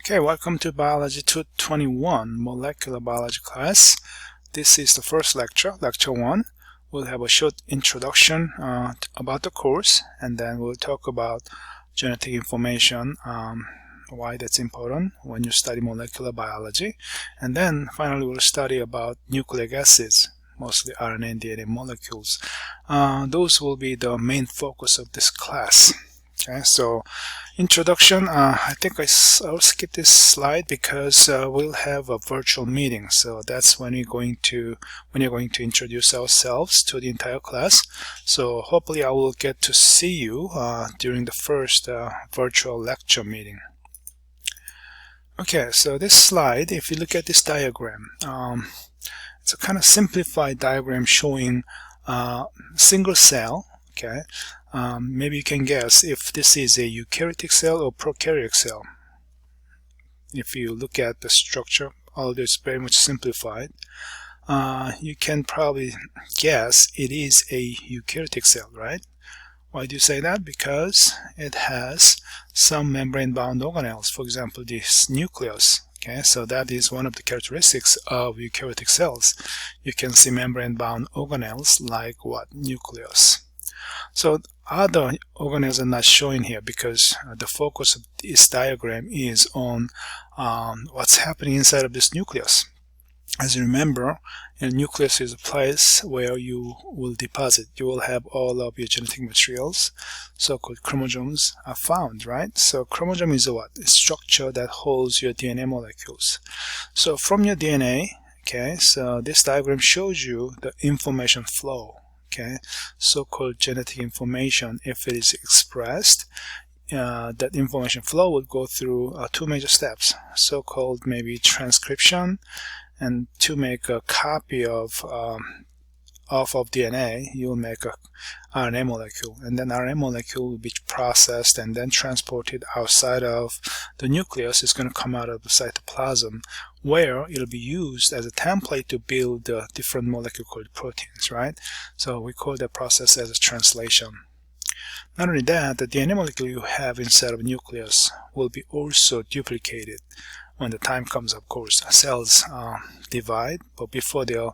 Okay, welcome to Biology 221 Molecular Biology class. This is the first lecture, Lecture 1. We'll have a short introduction about the course, and then we'll talk about genetic information, why that's important when you study molecular biology. And then finally we'll study about nucleic acids, mostly RNA and DNA molecules. Those will be the main focus of this class. Okay, so introduction, I think I'll skip this slide because we'll have a virtual meeting. So that's when you're going to introduce ourselves to the entire class. So hopefully I will get to see you during the first virtual lecture meeting. Okay, so this slide, if you look at this diagram, it's a kind of simplified diagram showing single cell. Okay. Maybe you can guess if this is a eukaryotic cell or prokaryotic cell. If you look at the structure, although it's very much simplified, you can probably guess it is a eukaryotic cell, right? Why do you say that? Because it has some membrane-bound organelles, for example, this nucleus. Okay, so that is one of the characteristics of eukaryotic cells. You can see membrane-bound organelles like what? Nucleus. So other organelles are not showing here because the focus of this diagram is on what's happening inside of this nucleus. As you remember, a nucleus is a place where you will deposit. You will have all of your genetic materials, so-called chromosomes, are found, right? So chromosome is what? A structure that holds your DNA molecules. So from your DNA, okay, so this diagram shows you the information flow. Okay, so-called genetic information. If it is expressed, that information flow will go through two major steps, so-called maybe transcription, and to make a copy of DNA, you'll make a RNA molecule, and then RNA molecule will be processed and then transported outside of the nucleus. It's going to come out of the cytoplasm, where it'll be used as a template to build different molecules called proteins, right? So we call that process as a translation. Not only that, the DNA molecule you have inside of a nucleus will be also duplicated. When the time comes, of course, cells divide, but before the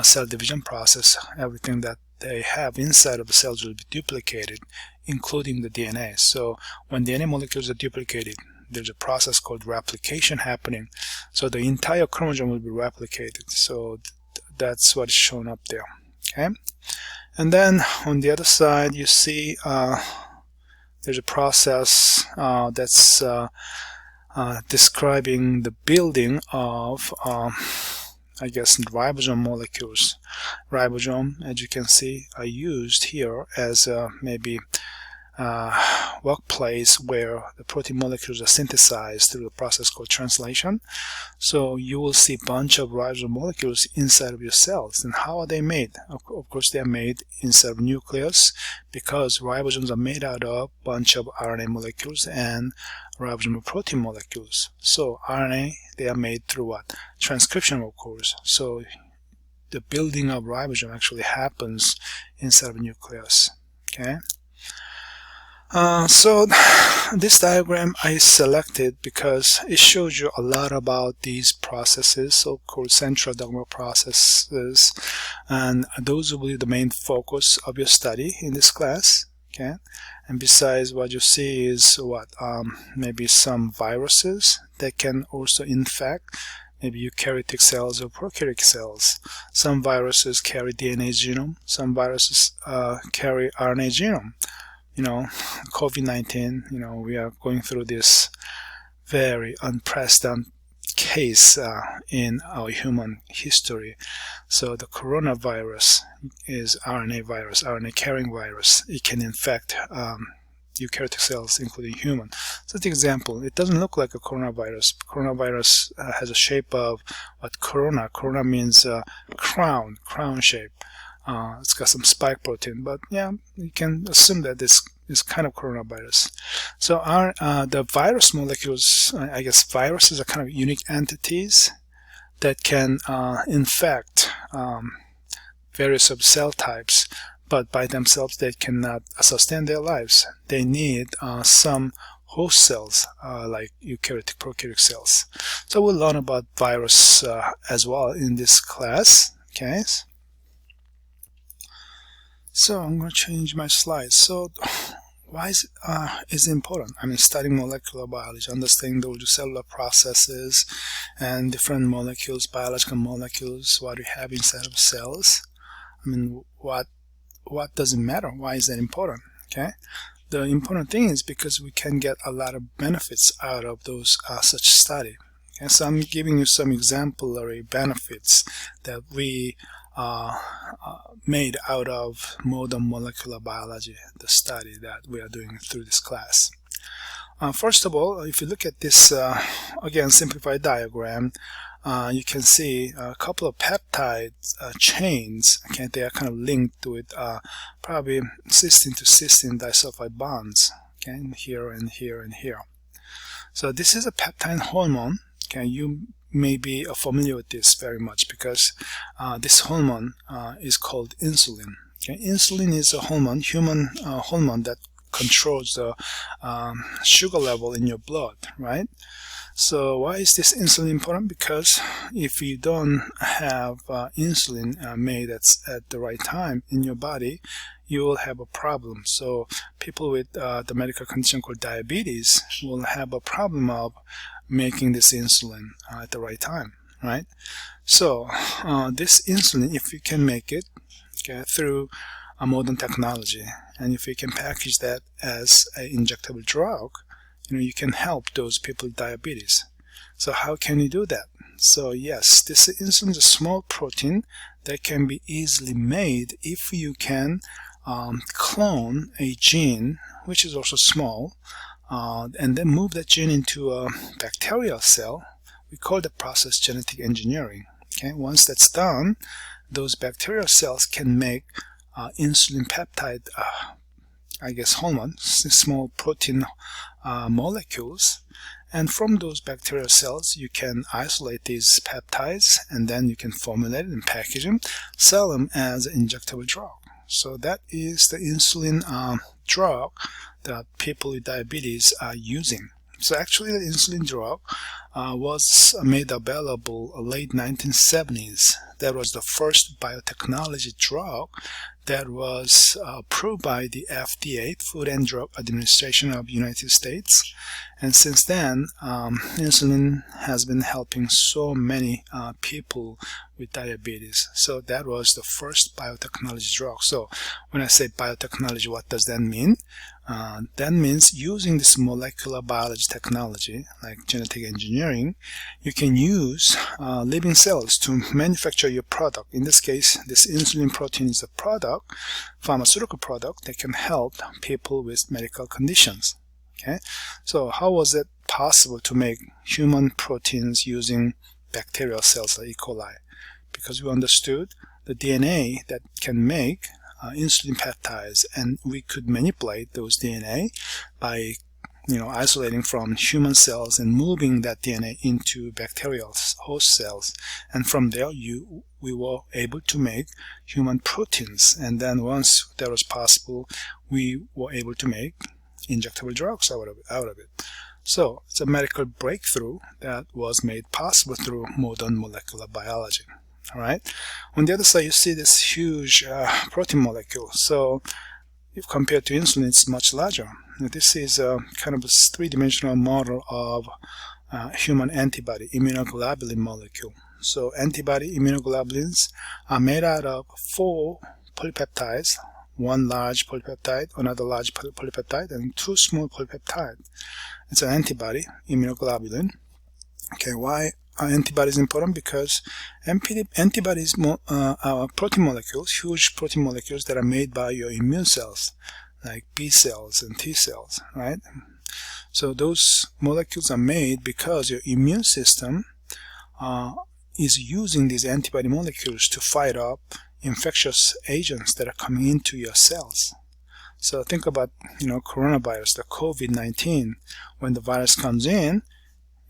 cell division process, everything that they have inside of the cells will be duplicated, including the DNA. So when DNA molecules are duplicated, there's a process called replication happening. So the entire chromosome will be replicated. So that's what is shown up there. Okay, and then on the other side, you see there's a process that's describing the building of, I guess, ribosome molecules. Ribosome, as you can see, are used here as maybe workplace where the protein molecules are synthesized through a process called translation. So you will see a bunch of ribosome molecules inside of your cells. And how are they made? Of course, they are made inside of nucleus, because ribosomes are made out of a bunch of RNA molecules and ribosomal protein molecules. So RNA, they are made through what? Transcription, of course. So the building of ribosome actually happens inside of a nucleus. Okay. So this diagram I selected because it shows you a lot about these processes, so-called central dogma processes, and those will be the main focus of your study in this class. Okay, and besides, what you see is what maybe some viruses that can also infect maybe eukaryotic cells or prokaryotic cells. Some viruses carry DNA genome, some viruses carry RNA genome. You know, COVID-19, you know, we are going through this very unprecedented case in our human history. So the coronavirus is RNA virus, RNA carrying virus. It can infect eukaryotic cells, including human. So that's the example. It doesn't look like a coronavirus. Coronavirus has a shape of what corona. Corona means crown shape. It's got some spike protein, but yeah, you can assume that this is kind of coronavirus. So the virus molecules, I guess viruses are kind of unique entities that can infect various of cell types, but by themselves they cannot sustain their lives. They need some host cells like eukaryotic, prokaryotic cells. So we'll learn about virus as well in this class. Okay. So I'm going to change my slides. So why is it important? I mean, studying molecular biology, understanding the cellular processes and different molecules, biological molecules, what we have inside of cells. I mean, what does it matter? Why is that important? Okay, the important thing is because we can get a lot of benefits out of those such study. Okay, so I'm giving you some exemplary benefits that we made out of modern molecular biology, the study that we are doing through this class. First of all, if you look at this again simplified diagram, you can see a couple of peptide chains. Okay, they are kind of linked with probably cysteine to cysteine disulfide bonds. Okay, here and here and here. So this is a peptide hormone. Okay, you may be familiar with this very much because this hormone is called insulin. Okay, insulin is a hormone, human hormone that controls the sugar level in your blood, right? So why is this insulin important? Because if you don't have insulin made at the right time in your body, you will have a problem. So people with the medical condition called diabetes will have a problem of making this insulin at the right time, right? So this insulin, if you can make it through a modern technology, and if you can package that as an injectable drug, you can help those people with diabetes. So how can you do that? So yes, this insulin is a small protein that can be easily made if you can clone a gene, which is also small, and then move that gene into a bacterial cell. We call the process genetic engineering. Okay, once that's done, those bacterial cells can make insulin peptide hormones, small protein molecules, and from those bacterial cells you can isolate these peptides, and then you can formulate and package them, sell them as an injectable drug. So that is the insulin drug that people with diabetes are using. So actually the insulin drug was made available late 1970s. That was the first biotechnology drug that was approved by the FDA, Food and Drug Administration of the United States. And since then, insulin has been helping so many people with diabetes. So that was the first biotechnology drug. So when I say biotechnology, what does that mean? That means using this molecular biology technology, like genetic engineering, you can use living cells to manufacture your product. In this case, this insulin protein is a product, pharmaceutical product that can help people with medical conditions. Okay, so how was it possible to make human proteins using bacterial cells like E. coli? Because we understood the DNA that can make insulin peptides, and we could manipulate those DNA by isolating from human cells and moving that DNA into bacterial host cells, and from there we were able to make human proteins, and then once that was possible, we were able to make injectable drugs out of it. So it's a medical breakthrough that was made possible through modern molecular biology. All right. On the other side, you see this huge protein molecule. So if compared to insulin, it's much larger. Now, this is kind of a three-dimensional model of human antibody immunoglobulin molecule. So antibody immunoglobulins are made out of 4 polypeptides, one large polypeptide, another large polypeptide, and 2 small polypeptides. It's an antibody immunoglobulin. Okay, why are antibodies important? Because antibodies are protein molecules, huge protein molecules that are made by your immune cells, like B cells and T cells, right? So those molecules are made because your immune system is using these antibody molecules to fight up infectious agents that are coming into your cells. So think about, coronavirus, the COVID-19. When the virus comes in,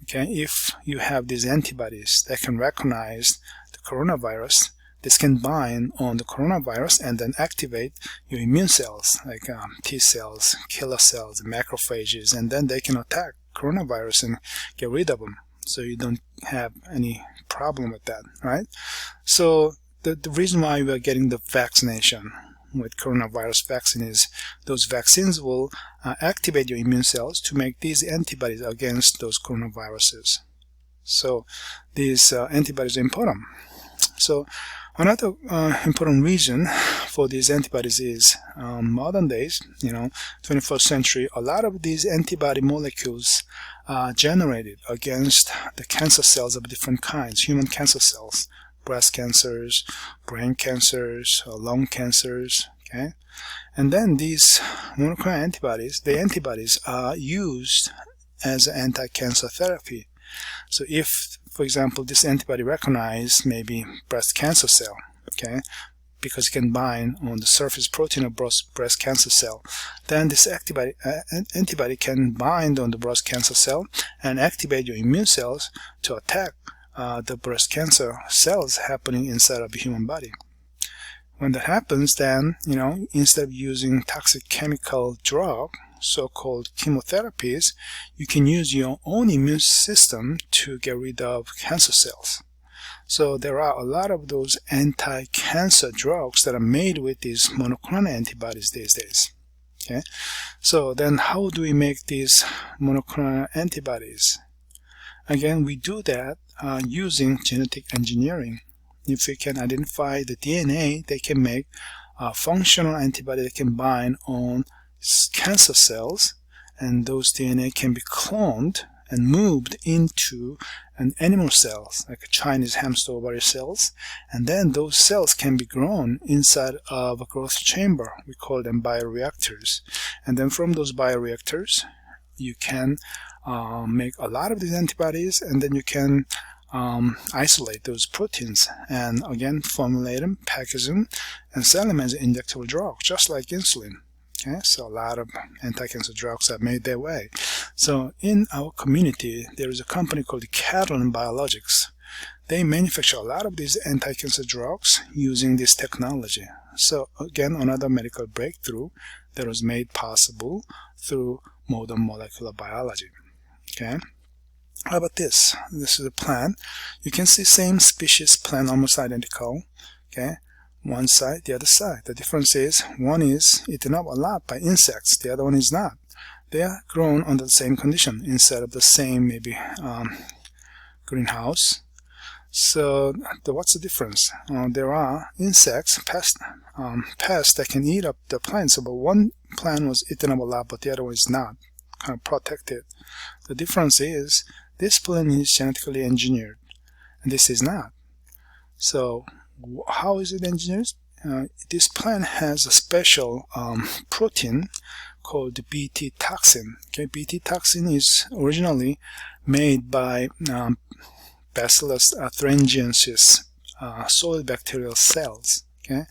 okay, if you have these antibodies that can recognize the coronavirus, this can bind on the coronavirus and then activate your immune cells, like T cells, killer cells, macrophages, and then they can attack coronavirus and get rid of them. So you don't have any problem with that, right? So the reason why we are getting the vaccination with coronavirus vaccine is those vaccines will activate your immune cells to make these antibodies against those coronaviruses. So these antibodies are important. So another important reason for these antibodies is modern days, 21st century, a lot of these antibody molecules are generated against the cancer cells of different kinds, human cancer cells, breast cancers, brain cancers, lung cancers, okay? And then these monoclonal antibodies, the antibodies are used as anti-cancer therapy. So if, for example, this antibody recognizes maybe breast cancer cell, okay, because it can bind on the surface protein of breast cancer cell, then this antibody can bind on the breast cancer cell and activate your immune cells to attack the breast cancer cells happening inside of the human body. When that happens, then, instead of using toxic chemical drug, so-called chemotherapies, you can use your own immune system to get rid of cancer cells. So there are a lot of those anti-cancer drugs that are made with these monoclonal antibodies these days. Okay, so then how do we make these monoclonal antibodies? Again, we do that using genetic engineering. If we can identify the DNA, they can make a functional antibody that can bind on cancer cells, and those DNA can be cloned and moved into an animal cells, like a Chinese hamster ovary cells, and then those cells can be grown inside of a growth chamber. We call them bioreactors. And then from those bioreactors, you can make a lot of these antibodies, and then you can isolate those proteins and again formulate them, package them, and sell them as an injectable drug, just like insulin. Okay, so a lot of anti-cancer drugs have made their way. So in our community, there is a company called Catalan Biologics. They manufacture a lot of these anti-cancer drugs using this technology. So again, another medical breakthrough that was made possible through modern molecular biology. Okay, how about this? This is a plant. You can see same species plant, almost identical. Okay, one side, the other side. The difference is one is eaten up a lot by insects, the other one is not. They are grown under the same condition instead of the same maybe greenhouse. So what's the difference? There are insects, pests that can eat up the plants. So, but one plant was eaten up a lot, but the other one is not, kind of protected. The difference is this plant is genetically engineered, and this is not. So how is it engineered? This plant has a special protein called the Bt toxin. Okay, Bt toxin is originally made by Bacillus thuringiensis soil bacterial cells. Okay,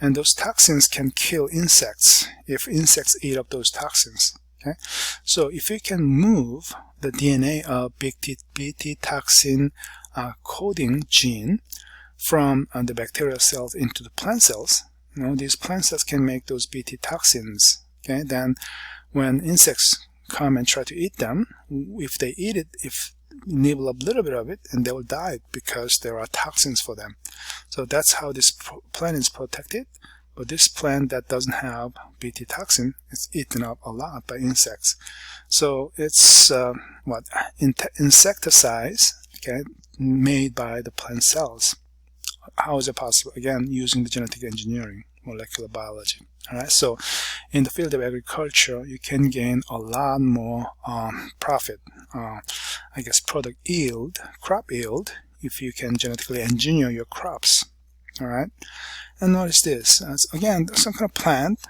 and those toxins can kill insects if insects eat up those toxins. Okay, so if we can move the DNA of Bt toxin coding gene from the bacterial cells into the plant cells, these plant cells can make those Bt toxins. Okay, then when insects come and try to eat them, if they eat it, if nibble up a little bit of it, and they will die because there are toxins for them. So that's how this plant is protected. But this plant that doesn't have Bt toxin is eaten up a lot by insects. So it's insecticides, okay, made by the plant cells. How is it possible? Again, using the genetic engineering, molecular biology. All right. So in the field of agriculture, you can gain a lot more profit. Product yield, crop yield, if you can genetically engineer your crops. All right. And notice this. Again, some kind of plant,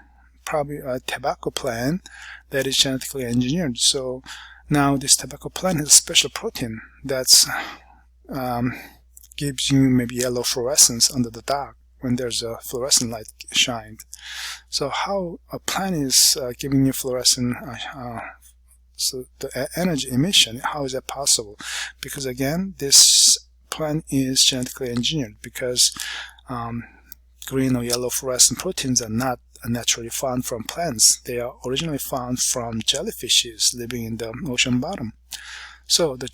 probably a tobacco plant that is genetically engineered. So now this tobacco plant has a special protein that's gives you maybe yellow fluorescence under the dark when there's a fluorescent light shined. So how a plant is giving you fluorescent so the energy emission, how is that possible? Because again, this plant is genetically engineered, because green or yellow fluorescent proteins are not naturally found from plants. They are originally found from jellyfishes living in the ocean bottom. So the